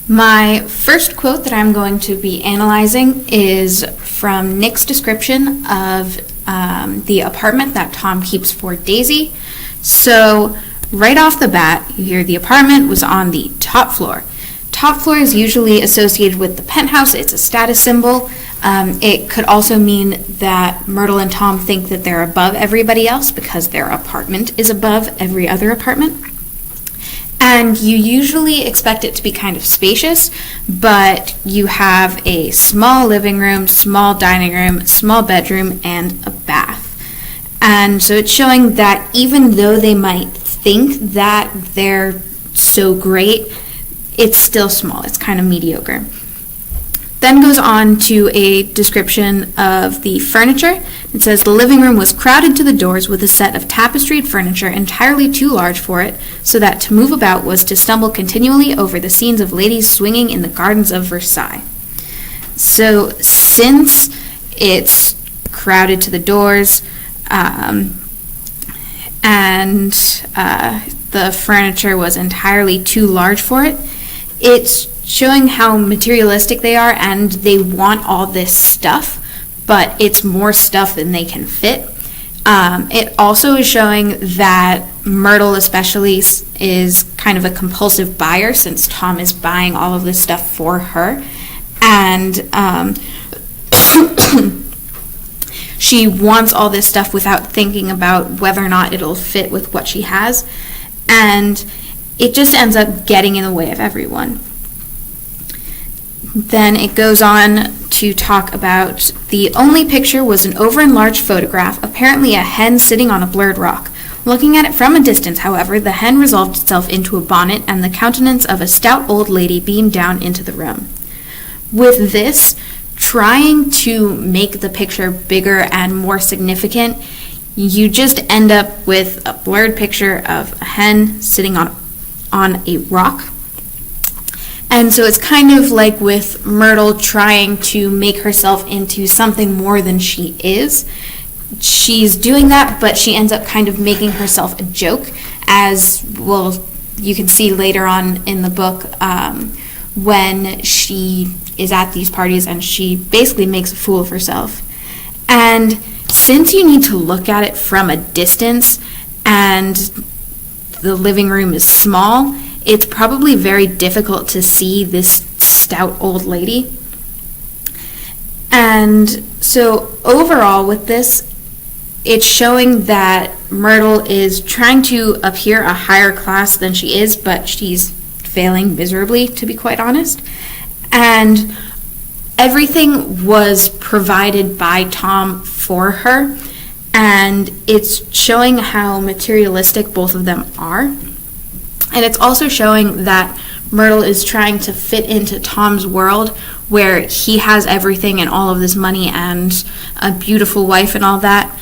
My first quote that I'm going to be analyzing is from Nick's description of the apartment that Tom keeps for Daisy. So right off the bat, you hear the apartment was on the top floor. Top floor is usually associated with the penthouse. It's a status symbol. It could also mean that Myrtle and Tom think that they're above everybody else because their apartment is above every other apartment. And you usually expect it to be kind of spacious, but you have a small living room, small dining room, small bedroom, and a bath. And so it's showing that even though they might think that they're so great, it's still small. It's kind of mediocre. Then goes on to a description of the furniture. It says the living room was crowded to the doors with a set of tapestried furniture entirely too large for it, so that to move about was to stumble continually over the scenes of ladies swinging in the gardens of Versailles. So since it's crowded to the doors and the furniture was entirely too large for it, it's showing how materialistic they are, and they want all this stuff, but it's more stuff than they can fit. It also is showing that Myrtle especially is kind of a compulsive buyer, since Tom is buying all of this stuff for her, and she wants all this stuff without thinking about whether or not it'll fit with what she has, and it just ends up getting in the way of everyone. Then it goes on to talk about the only picture was an over-enlarged photograph, apparently a hen sitting on a blurred rock. Looking at it from a distance, however, the hen resolved itself into a bonnet, and the countenance of a stout old lady beamed down into the room. With this, trying to make the picture bigger and more significant, you just end up with a blurred picture of a hen sitting on a rock. And so it's kind of like with Myrtle trying to make herself into something more than she is. She's doing that, but she ends up kind of making herself a joke, as well you can see later on in the book when she is at these parties and she basically makes a fool of herself. And since you need to look at it from a distance and the living room is small, it's probably very difficult to see this stout old lady. And so overall with this, it's showing that Myrtle is trying to appear a higher class than she is, but she's failing miserably, to be quite honest. And everything was provided by Tom for her, and it's showing how materialistic both of them are. And it's also showing that Myrtle is trying to fit into Tom's world, where he has everything and all of this money and a beautiful wife and all that,